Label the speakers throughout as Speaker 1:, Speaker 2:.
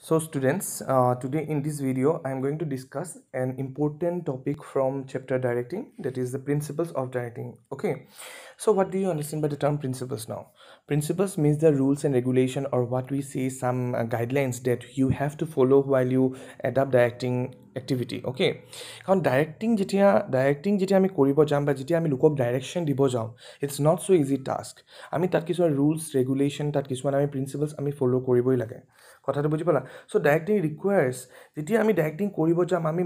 Speaker 1: So students, today in this video, I am going to discuss an important topic from chapter directing, that is the principles of directing. Okay, so what do you understand by the term principles now? Principles means the rules and regulation, or what we say, some guidelines that you have to follow while you adopt directing activity. Okay, কাৰণ directing যেতিয়া আমি কৰিব যাম বা যেতিয়া আমি লোকক direction দিব যাওঁ, it's not so' easy task. আমি তাত কিছুমান ৰুলছ ৰেগুলেশ্যন, তাত কিছুমান আমি প্ৰিন্সিপলছ আমি ফ'ল' কৰিবই লাগে। কথাটো বুজি পালা? চ' ডাইৰেক্টিং ৰিকুৱাৰ্ছ, যেতিয়া আমি ডাইৰেক্টিং কৰিব যাম, আমি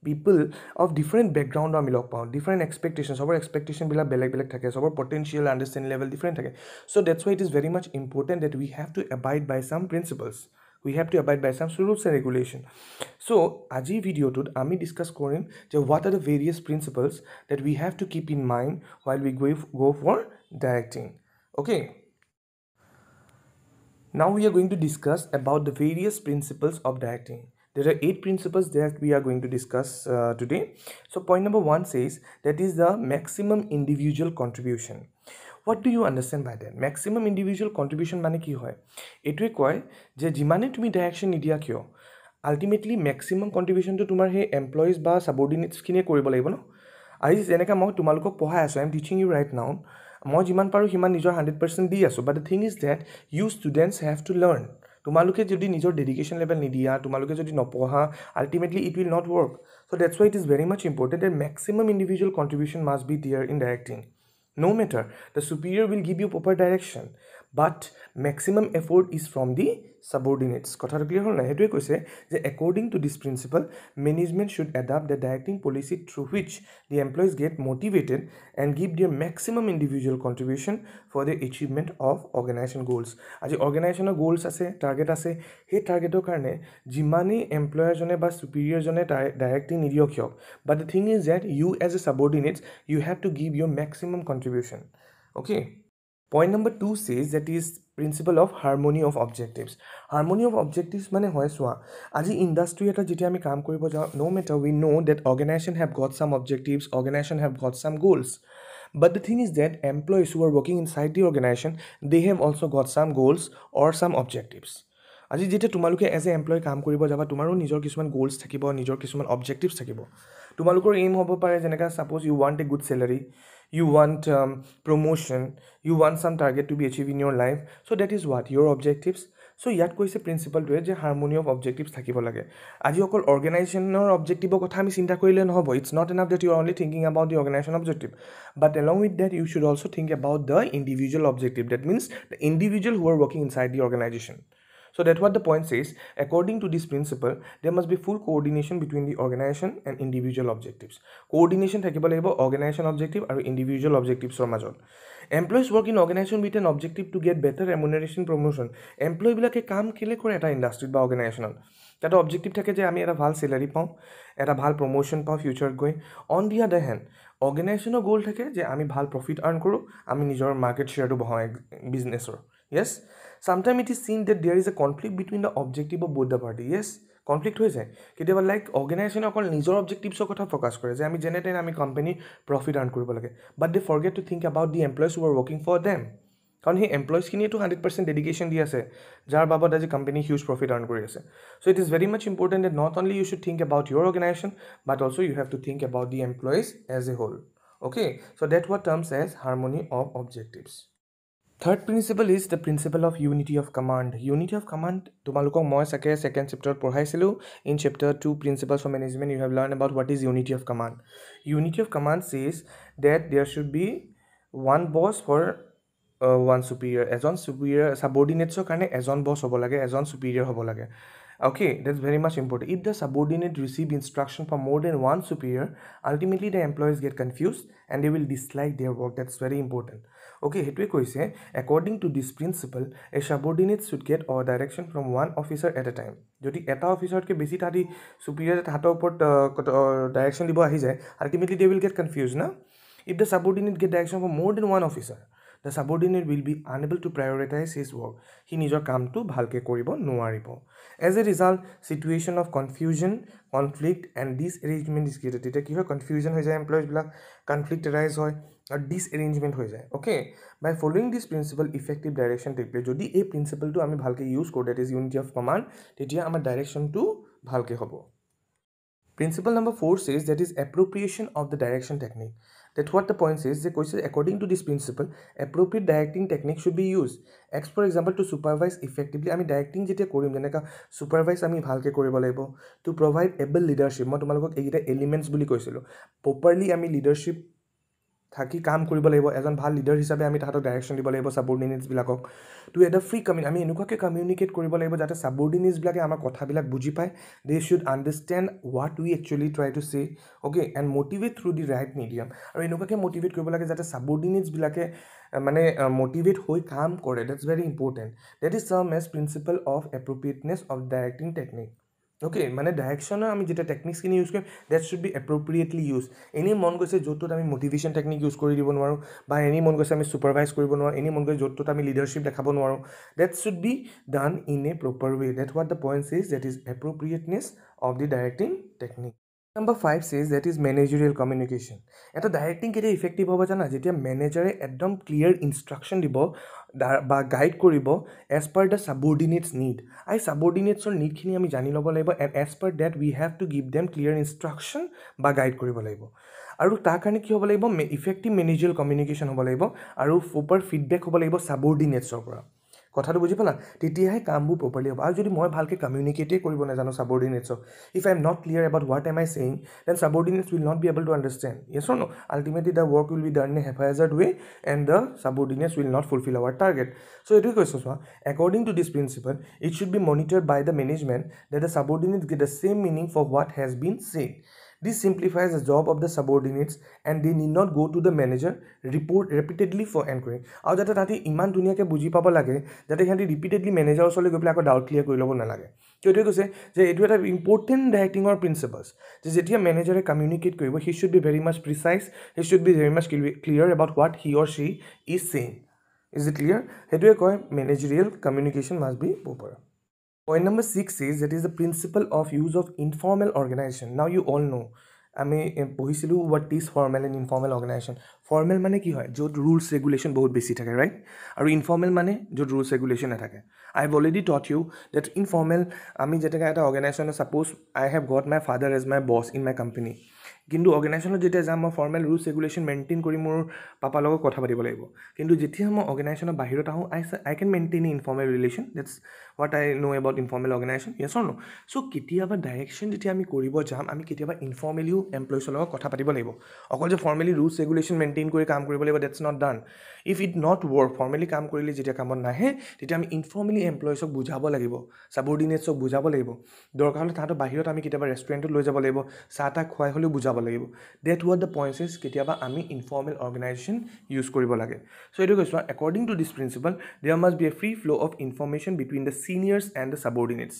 Speaker 1: পিপল অফ ডিফাৰেণ্ট বেকগ্ৰাউণ্ডৰ আমি লগ পাওঁ, ডিফাৰেণ্ট এক্সপেক্টেশ্যন, চবৰ এক্সপেক্টেশ্যনবিলাক বেলেগ বেলেগ থাকে, চবৰ পটেঞ্চিয়েল আণ্ডাৰষ্টেণ্ডিং লেভেল ডিফাৰেণ্ট থাকে। So' that's why it is very much important that we have to abide by some principles, we have to abide by some rules and regulation. So আজিৰ ভিডিঅ'টোত আমি discuss কৰিম যে what are the various principles that we have to keep in mind while we go for directing. Okay, now we are going to discuss about the various principles of directing. There are 8 principles that we are going to discuss today. So point number 1 says that is the maximum individual contribution. What do you understand by that? Maximum individual contribution মানে কি হয়? এইটোৱে কয় যে যিমানে তুমি direction নিদিয়া কিয়, আল্টিমেটলি মেক্সিমাম কণ্ট্ৰিবিউশ্যনটো তোমাৰ সেই এমপ্লয়িজ বা ছাবঅৰ্ডিনেটছখিনিয়ে কৰিব লাগিব ন। আজি যেনেকৈ মই তোমালোকক পঢ়াই আছোঁ, I am teaching you right now, মই যিমান পাৰোঁ সিমান নিজৰ 100% দি আছোঁ, but the thing is that you students have to learn. তোমালোকে যদি নিজৰ ডেডিকেশ্যন লেভেল নিদিয়া, তোমালোকে যদি নপঢ়া, ultimately it will not work. So' that's why it is very much important that maximum individual contribution must be there in directing. No matter, the superior will give you proper direction, but maximum effort is from the subordinates. কথাটো clear হ'ল নাই? সেইটোৱে কৈছে যে according to this principle, management should adopt the directing policy through which the employees get motivated and give their maximum individual contribution for the achievement of organization goals. আজি অৰ্গেনাইজেশ্যনৰ গোলছ আছে, target আছে, সেই টাৰ্গেটৰ কাৰণে যিমানেই এমপ্লয়াৰজনে বা ছুপিৰিয়ৰজনে ডাইৰেক্টিং নিদিয়ক কিয়, but the thing is that you as a subordinates you have to give your maximum contribution. Okay, point number 2 says that is principle of harmony of objectives. Harmony of objectives মানে হয় চোৱা, আজি industry এটা যেতিয়া আমি কাম কৰিব যাওঁ, no matter we know that organization have got some objectives, organization have got some goals, but the thing is that employees who are working inside the organization, they have also got some goals or some objectives. আজি যেতিয়া তোমালোকে as a employ কাম কৰিব যাবা, তোমাৰো নিজৰ কিছুমান goals থাকিব, নিজৰ কিছুমান অবজেক্টিভছ থাকিব। তোমালোকৰ এইম হ'ব পাৰে যেনেকৈ suppose you want a good salary, you want promotion, you want some target to be achieve in your life. So' that is what your objectives. So' ইয়াত কৈছে প্ৰিন্সিপালটোৱে যে হাৰমনি অফ অবজেক্টিভছ থাকিব লাগে। আজি অকল অৰ্গেনাইজেশ্যনৰ অবজেক্টিভৰ কথা আমি চিন্তা কৰিলে নহ'ব। It's not enough that you are only thinking about the organisation objective, but along with that you should also' think about the individual objective, that means the individual who are working inside the organisation. So that's what the point says. According to this principle, there must be full coordination between the organization and individual objectives. Coordination থাকিব লাগিব organization objective আৰু individual objectives ৰ মাজত। Employees work in organization with an objective to get better remuneration, promotion. এমপ্লয়ীবিলাকে কাম কেলে কৰে এটা ইণ্ডাষ্ট্ৰীত বা অৰ্গেনাইজেশ্যনত? তাতে অবজেক্টিভ থাকে যে আমি এটা ভাল চেলাৰী পাওঁ, এটা ভাল প্ৰমোশ্যন পাওঁ ফিউচাৰত গৈ। অন দি আদাৰ হেণ্ড অৰ্গেনাইজেশ্যনৰ গ'ল থাকে যে আমি ভাল প্ৰফিট আৰ্ণ কৰোঁ, আমি নিজৰ মাৰ্কেট শ্বেয়াৰটো বঢ়াওঁ বিজনেছৰ। য়েছ, sometimes it is seen that there is a conflict between the objective of both the party. Yes, conflict হৈ যায় কেতিয়াবা। লাইক অৰ্গেনাইজেশ্যনে অকল নিজৰ অবজেক্টিভছৰ কথা ফ'কাছ কৰে যে আমি যেনে তেনে আমি কোম্পানী প্ৰফিট আৰ্ণ কৰিব লাগে, but they forget to think about the employees who are working for them. কাৰণ সেই এমপ্লয়িজখিনিয়েতো 100% ডেডিকেশ্যন দি আছে, যাৰ বাবদ আজি কোম্পানী হিউজ প্ৰফিট আৰ্ণ কৰি আছে। So' it is very much important that not only you should think about your organisation, but also' you have to think about the employees as a whole. Okay, so that what terms as harmony of objectives. Third principle is the principle of unity of command. Unity of command, তোমালোকক মই চাগে second chapter পঢ়াইছিলোঁ. In chapter 2 principles for management, you have learned about what is unity of command. Unity of command says that there should be one boss for one superior. এজন superior subordinates কাৰণে এজন boss হ'ব লাগে, এজন superior হ'ব লাগে। Okay, that's very much important. If the subordinate receive instruction from more than one superior, ultimately the employees get confused and they will dislike their work. That's very important. Okay, সেইটোৱে কৈছে according to this principle, a subordinate should get all direction from one officer at a time. যদি এটা অফিচাৰতকৈ বেছি তাহাঁতি superior হাতৰ ওপৰত direction দিব আহি যায়, ultimately they will get confused না। If the subordinate get direction from more than one officer, the subordinate will be unable to prioritize his work. He নিজৰ কামটো ভালকে কৰিব নোৱাৰিব. As a result, situation of confusion, conflict and disarrangement is created. তেতিয়া কি হয়, confusion হৈ যায়, employees বিলাক conflict arise হয় আৰু disarrangement হৈ যায়. Okay, by following this principle, effective direction take place. যদি এই প্ৰিন্সিপলটো আমি ভালকে ইউজ কৰোঁ, that is unity of command, তেতিয়া আমাৰ ডাইৰেকশ্যনটো ভালকে হ'ব. Principle number 4 says that is appropriation of the direction technique. That's what the point says. The question, according to this principle, appropriate directing technique should be used. X, for example, to supervise effectively. I mean, directing jetia korim jeneka supervise ami bhalke koribo laibo. To provide able leadership. Moi tomalokok ekita elements buli koisilo. Properly ami leadership থাকি কাম কৰিব লাগিব, এজন ভাল leader হিচাপে আমি তাহাঁতক direction দিব লাগিব সাবঅৰ্ডিনেটছ বিলাকক। টু এটা ফ্ৰী আমি এনেকুৱাকৈ কমিউনিকেট কৰিব লাগিব যাতে সাবঅৰ্ডিনেটছ বিলাকে আমাৰ কথাবিলাক বুজি পায়। They should understand what we actually try two চে, okay, and motivate through the right medium. আৰু এনেকুৱাকৈ মটিভেট কৰিব লাগে যাতে সাবঅৰ্ডিনেটছ বিলাকে মানে মটিভেট হৈ কাম কৰে। That's very important. That is some as principle of appropriateness of directing technique. Okay, মানে ডাইৰেকশ্যনৰ আমি যেতিয়া টেকনিক্সখিনি ইউজ কৰিম, that should be appropriately use. এনেই মন গৈছে য'ত ত'ত আমি মটিভেশ্যন টেকনিক ইউজ কৰি দিব নোৱাৰোঁ, বা এনেই মন গৈছে আমি ছুপাৰভাইজ কৰিব নোৱাৰোঁ, এনেই মন গৈছে য'ত ত'ত আমি লিডাৰশ্বিপ দেখাব নোৱাৰোঁ। That should be done in a proper way. That what the point is, that is appropriateness of the directing technique. Number 5 says that is managerial communication. এটা ডাইৰেক্টিং কেতিয়া ইফেক্টিভ হ'ব জানা, যেতিয়া মেনেজাৰে একদম ক্লিয়াৰ ইনষ্ট্ৰাকশ্যন দিব বা গাইড কৰিব as per the subordinates need. এই ছাবঅৰ্ডিনেটছৰ নিডখিনি আমি জানি ল'ব লাগিব, and as per that we have to give them clear instruction বা গাইড কৰিব লাগিব। আৰু তাৰ কাৰণে কি হ'ব লাগিব, ইফেক্টিভ মেনেজাৰিয়েল কমিউনিকেশ্যন হ'ব লাগিব, আৰু প্ৰপাৰ ফিডবেক হ'ব লাগিব ছাবঅৰ্ডিনেটছৰ পৰা। কথাটো বুজি পালা, তেতিয়াহে কামবোৰ প্ৰপাৰলি হ'ব। আৰু যদি মই ভালকৈ কমিউনিকেটেই কৰিব নাজানো ছাবঅৰ্ডিনেটছক, if I am not clear about what am I saying, then subordinates will not be able to understand. Yes or no? Ultimately the work will be done in a haphazard way and the subordinates will not fulfil our target. So' এইটোৱে কৈছোঁ চোৱা, according to this principle it should be monitored by the management that the subordinates get the same meaning for what has bin said. This simplifies the job of the subordinates and they need not go to the manager report repeatedly for enquiry. আৰু যাতে তাতে ইমান ধুনীয়াকৈ বুজি পাব লাগে যাতে সিহঁতি ৰিপিটেডলি মেনেজাৰৰ ওচৰলৈ গৈ পেলাই আকৌ ডাউট ক্লিয়াৰ কৰি ল'ব নালাগে। এইটোৱে কৈছে যে এইটো এটা ইম্পৰ্টেণ্ট ডাইৰেক্টিঙৰ প্ৰিন্সিপলছ, যে যেতিয়া মেনেজাৰে কমিউনিকেট কৰিব, he should be very much precise, he should be very much clear about what he or she is saying. Is it clear? সেইটোৱে কয় managerial communication must be proper. Point number 6 says that is the principle of use of informal organization. Now you all know, আমি পঢ়িছিলোঁ what is formal and informal organization. Formal মানে কি হয়, য'ত rules regulation বহুত বেছি থাকে, ৰাইট? আৰু ইনফৰ্মেল মানে য'ত ৰুলছ ৰেগুলেশ্যন নাথাকে। I have already taught you that informal, আমি যেনেকৈ এটা অৰ্গেনাইজেশ্যনত suppose I have got my father as my boss in my company, কিন্তু অৰ্গেনাইজেশ্যনত যেতিয়া যাম মই ফৰ্মেল ৰুলছ ৰেগুলেশ্যন মেইনটেইন কৰি মোৰ পাপাৰ লগত কথা পাতিব লাগিব। কিন্তু যেতিয়া মই অৰ্গেনাইজেশ্যনৰ বাহিৰত আহোঁ, I can maintain a informal relation. That's what I know' about informal organisation. Yes or no'? So' কেতিয়াবা ডাইৰেকশ্যন যেতিয়া আমি কৰিব যাম, আমি কেতিয়াবা ইনফৰ্মেলিও এমপ্লয়িজৰ লগত কথা পাতিব লাগিব। অকল যে ফৰ্মেলি ৰুলছ ৰেগুলেশ্যন মেইনটেইন কৰি কাম কৰিব লাগিব, that's not done. If it not work, formally কাম কৰিলে যেতিয়া কামত নাহে, তেতিয়া আমি ইনফৰ্মেলি এমপ্লয়িজক বুজাব লাগিব, ছাবঅৰ্ডিনেটছক বুজাব লাগিব। দৰকাৰ হ'লে তাহাঁতৰ বাহিৰত আমি কেতিয়াবা ৰেষ্টুৰেণ্টত লৈ যাব লাগিব, চাহ তাহ খুৱাই হ'লেও বুজাব লাগিব। That what the points is, কেতিয়াবা আমি ইনফৰ্মেল অৰ্গেনাইজেশ্যন ইউজ কৰিব লাগে। চ' এইটো কৈছোঁ, according to this principle there must be a free flow' of information between the seniors and the subordinates.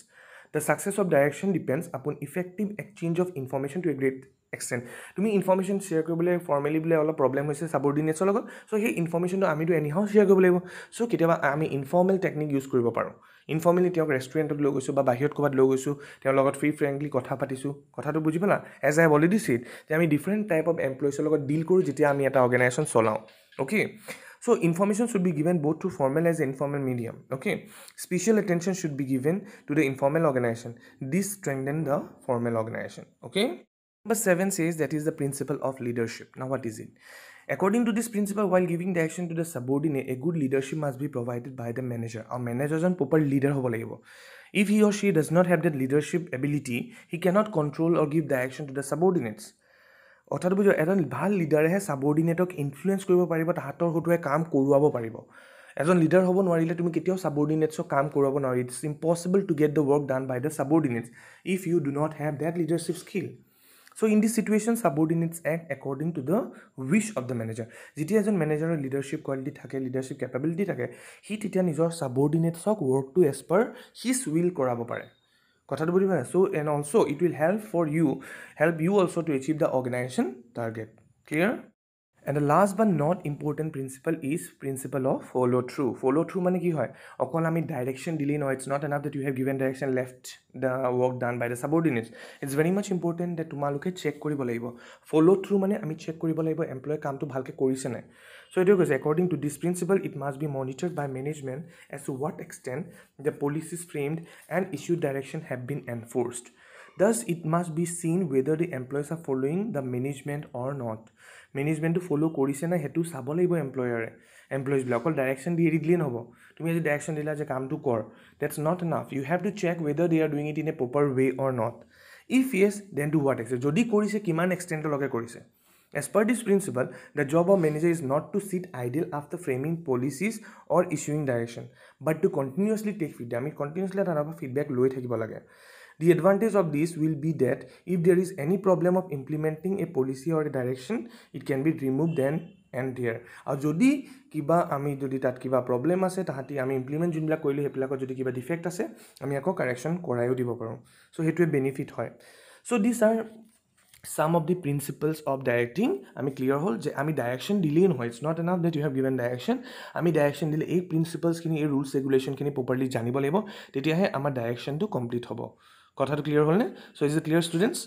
Speaker 1: The success of direction depends upon effective exchange of information to a great extent. তুমি information share কৰিবলৈ formally বোলে অলপ problem হৈছে ছাবঅৰ্ডিনেটছৰ লগত, চ' সেই ইনফৰ্মেশ্যনটো আমিতো anyhow share কৰিব লাগিব। চ' কেতিয়াবা আমি ইনফৰ্মেল টেকনিক ইউজ কৰিব পাৰোঁ। ইনফৰ্মেলি তেওঁক ৰেষ্টুৰেণ্টত লৈ গৈছোঁ বা বাহিৰত ক'ৰবাত লৈ গৈছোঁ, তেওঁৰ লগত ফ্ৰী ফ্ৰেংকলি কথা পাতিছোঁ। কথাটো বুজি পালা? As I have already said যে আমি ডিফাৰেণ্ট টাইপ অফ এমপ্লয়িজৰ লগত ডিল কৰোঁ যেতিয়া আমি এটা অৰ্গেনাইজেশ্যন চলাওঁ। Okay, so information should be given both to formal as informal medium. Okay, special attention should be given to the informal organization. This strengthens the formal organization. Okay, number 7 says that is the principle of leadership. Now what is it? According to this principle, while giving direction to the subordinate, a good leadership must be provided by the manager. Our manager is a proper leader hobo lagibo. If he or she does not have that leadership ability, he cannot control or give direction to the subordinates. অৰ্থাৎ বুজিব, এজন ভাল লিডাৰেহে ছাবঅৰ্ডিনেটক influence কৰিব পাৰিব, তাহাঁতৰ হতুৱাই কাম কৰোৱাব পাৰিব। এজন লিডাৰ হ'ব নোৱাৰিলে তুমি কেতিয়াও ছাবঅৰ্ডিনেটছক কাম কৰোৱাব নোৱাৰি। It's impossible to get the work done by the subordinates if you do not have that leadership skill. So' in this situation subordinates act according to the wish of the manager. যেতিয়া এজন মেনেজাৰৰ leadership quality থাকে, leadership capability থাকে, সি তেতিয়া নিজৰ ছাবঅৰ্ডিনেটছক ৱৰ্কটো এজ পাৰ হিজ উইল কৰাব পাৰে। কথাটো বুজি পাইছা? So' and also' it will help you also' to achieve the organisation target. Clear? And the last but not important principle is principle of follow through. Follow through মানে কি হয় অকল আমি direction দিলি no, it's not enough that you have given direction, left the work done by the subordinates. It's very much important that তোমালোকে check কৰিব লাগিব. Follow through মানে আমি check কৰিব লাগিব employee কামটো ভালকে কৰিছে নাই. So it goes according to this principle, it must be monitored by management as to what extent the policies framed and issued direction have been enforced. Thus, it must be seen whether the employees are following the management or not. Management to follow কৰিছে না হেতু চাব লাগিব এমপ্লয়াৰে employees বিলাকক direction দি এৰি দিলে নহব তুমি যদি ডাইৰেকশন দিলা যে কামটো কৰ that's not enough. You have to check whether they are doing it in a proper way or not. If yes, then to what extent যদি কৰিছে কিমান এক্সটেন্টলৈকে কৰিছে. As per this principle, the job of manager is not to sit idle after framing policies or issuing direction, but to continuously take feedback. I mean, continuously feedback লৈ থাকিব লাগে. The advantage of this will be that if there is any problem of implementing a policy or a direction, it can be removed then and there. আৰু যদি কিবা আমি যদি তাত কিবা প্ৰবলেম আছে তাহাঁতি আমি ইমপ্লিমেণ্ট যোনবিলাক কৰিলোঁ সেইবিলাকত যদি কিবা ডিফেক্ট আছে আমি আকৌ কাৰেকশ্যন কৰাইও দিব পাৰোঁ চ' সেইটোৱে বেনিফিট হয় so' this are some of the principles of directing. আমি ক্লিয়াৰ হ'ল যে আমি ডাইৰেকশ্যন দিলেই নহয় it's not enough that you have given direction আমি ডাইৰেকশ্যন দিলে এই প্ৰিন্সিপলছখিনি এই ৰুলছ ৰেগুলেশ্যনখিনি প্ৰপাৰলি জানিব লাগিব তেতিয়াহে আমাৰ ডাইৰেকশ্যনটো কমপ্লিট হ'ব কথাটো ক্লিয়াৰ হ'লনে so' is it clear students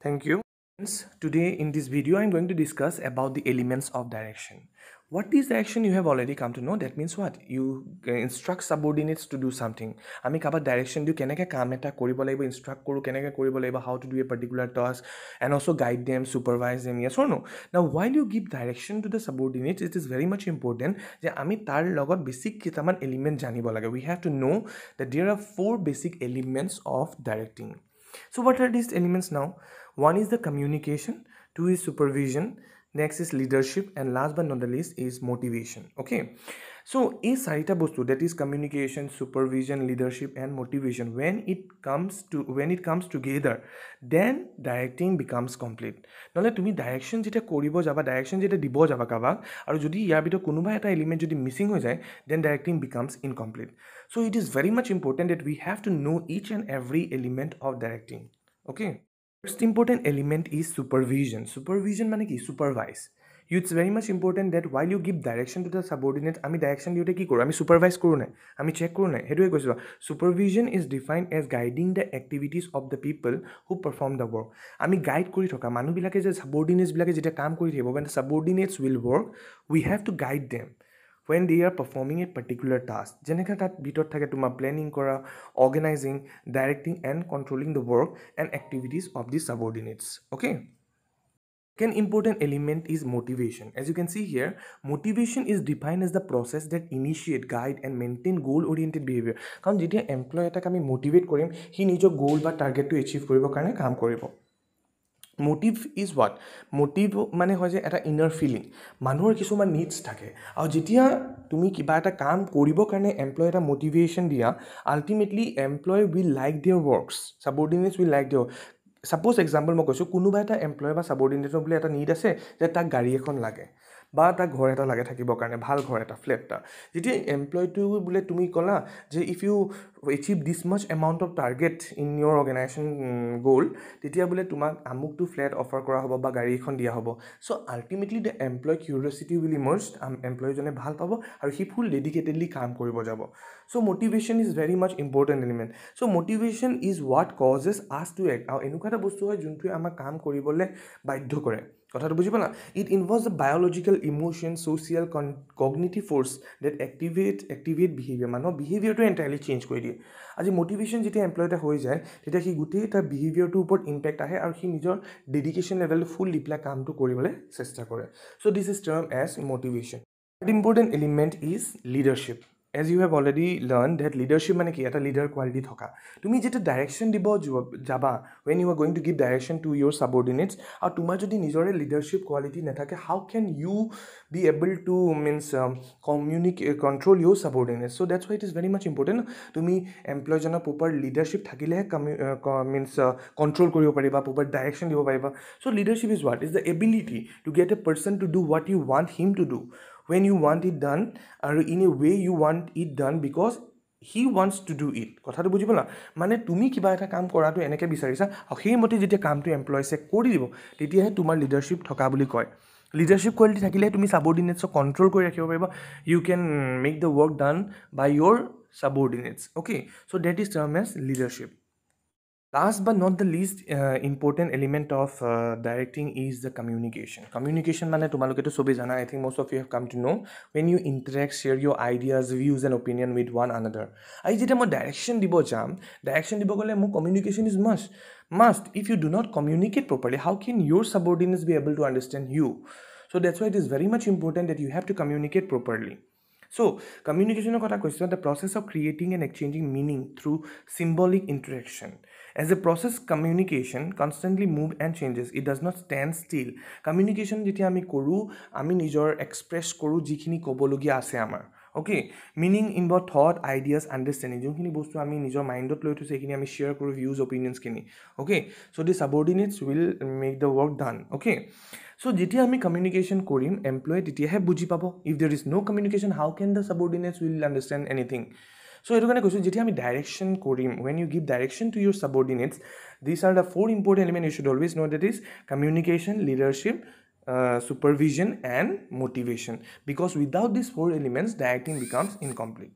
Speaker 1: thank you today in this video I'm going to discuss about the elements of direction. What is direction you have already come to know. That means what you instruct subordinates to do something. আমি কাবাৰ direction দিও কেনেকৈ কাম এটা কৰিব লাগিব instruct কৰো কেনেকৈ কৰিব লাগিব how to do a particular task and also guide them supervise them yes or no. Now while you give direction to the subordinates it is very much important যে আমি তাৰ লগত basic কেইটামান element জানিব লাগে. We have to know that there are 4 basic elements of directing. So what are these elements now? One is the communication, 2 is supervision, next is leadership, and last but not the least is motivation. Okay, so a sarita bostu that is communication, supervision, leadership, and motivation. When it comes together, then directing becomes complete. Nole tumi direction jeta koribo jaba direction jeta dibo jaba kabak aru jodi yar bito konuba eta element jodi missing hoy jay then directing becomes incomplete. So it is very much important that we have to know each and every element of directing. Okay, first important element is supervision. Supervision mane ki supervise. It's very much important that while you give direction to the subordinate ami direction diote ki koru ami supervise koru nai ami check koru nai hetu koisu supervision is defined as guiding the activities of the people who perform the work. Ami guide kori thoka manu bilake je subordinates bilake jeta kaam kori thibo when the subordinates will work we have to guide them when they are performing a particular task. Jeneka tat bitor thake tuma planning kora, organizing, directing and controlling the work and activities of the subordinates. Okay, an important element is motivation. As you can see here, motivation is defined as the process that initiate, guide and maintain goal oriented behavior. Karon jetia employee eta kami motivate korim he nijor goal ba target to achieve koribo karone kaam koribo. Motive is what? Motive মানে হয় যে এটা inner feeling মানুহৰ কিছুমান needs থাকে আৰু যেতিয়া তুমি কিবা এটা কাম কৰিবৰ কাৰণে এমপ্লয় এটা মোটিভেশ্যন দিয়া ultimately employee will like their works subordinates will like their suppose example মই কৈছোঁ কোনোবা এটা এমপ্লয় বা সাবঅৰ্ডিনেটৰ বোলে এটা নিড আছে যে তাক গাড়ী এখন লাগে বা তাক ঘৰ এটা লাগে থাকিবৰ কাৰণে ভাল ঘৰ এটা ফ্লেট এটা যেতিয়া এমপ্লয়টো বোলে তুমি ক'লা যে if you achieve this much amount of target in your organization goal তেতিয়া বোলে তোমাক আমুকটো ফ্লেট অফাৰ কৰা হ'ব বা গাড়ী এখন দিয়া হ'ব so ultimately the employee curiosity will emerge employee জনে ভাল পাব আৰু হি ফুল ডেডিকেটেডলি কাম কৰিব যাব so motivation is very much important element so motivation is what causes us to act আৰু এনেকুৱা এটা বস্তু হয় যোনটোৱে আমাক কাম কৰিবলৈ বাধ্য কৰে কথাটো বুজি পালা it involves the biological emotion social cognitive force that activate behavior মানুহৰ behaviorটো entirely change কৰি দিয়ে আজি motivation যেতিয়া এমপ্লয় এটা হৈ যায় তেতিয়া সি গোটেই তাৰ behaviorটোৰ ওপৰত impact আহে আৰু সি নিজৰ dedication level ফুল দি পেলাই কামটো কৰিবলৈ চেষ্টা কৰে so this is termed as motivation. An important element is leadership. As you have already learned that leadership মানে কি এটা leader quality থকা তুমি যেটা direction দিব যাবা when you are going to give direction to your subordinates আৰু তোমাৰ যদি নিজৰে leadership quality নাথাকে how can you be able to control your subordinates so that's why it is very much important তুমি employee জনৰ proper leadership থাকিলেহে control কৰিব পাৰিবা proper direction দিব পাৰিবা so leadership is what is the ability to get a person to do what you want him to do when you want it done or in a way you want it done because he wants to do it কথাটো বুজি পালা মানে তুমি কিবা এটা কাম কৰাটো এনেকৈ বিচাৰিছা আৰু সেইমতে যেতিয়া কামটো এমপ্লয়িছে কৰি দিব তেতিয়াহে তোমাৰ লিডাৰশ্বিপ থকা বুলি কয় লিডাৰশ্বিপ কোৱালিটি থাকিলেহে তুমি ছাবঅৰ্ডিনেটছক কণ্ট্ৰল কৰি ৰাখিব পাৰিবা you can make the work done by your subordinates okay so that is termed as leadership. Last but not the least important element of directing is the communication. Communication mane tumaloke to sobe jana. I think most of you have come to know when you interact, share your ideas, views and opinion with one another. I jeta mo direction dibo jam. Direction dibo gole mo communication is must. Must. If you do not communicate properly, how can your subordinates be able to understand you? So that's why it is very much important that you have to communicate properly. So, communication is the process of creating and exchanging meaning through symbolic interaction. As a process, communication constantly moves and changes. It does not stand still. Communication jeti ami koru, ami nijor express koru jikhini kobologia ase amar. Okay, meaning involve thought, ideas, understanding. Jokhini bostu ami nijor mindot loi those ekhini ami share koru views, opinions kini. Okay, so the subordinates will make the work done. Okay. So যেতিয়া আমি communication কৰিম employee তেতিয়াহে বুজি পাব if there is no communication how can the subordinates will understand anything so এটো কাৰণে কৈছো যেতিয়া আমি direction কৰিম when you give direction to your subordinates these are the four important elements you should always know that is communication leadership supervision and motivation because without these four elements directing becomes incomplete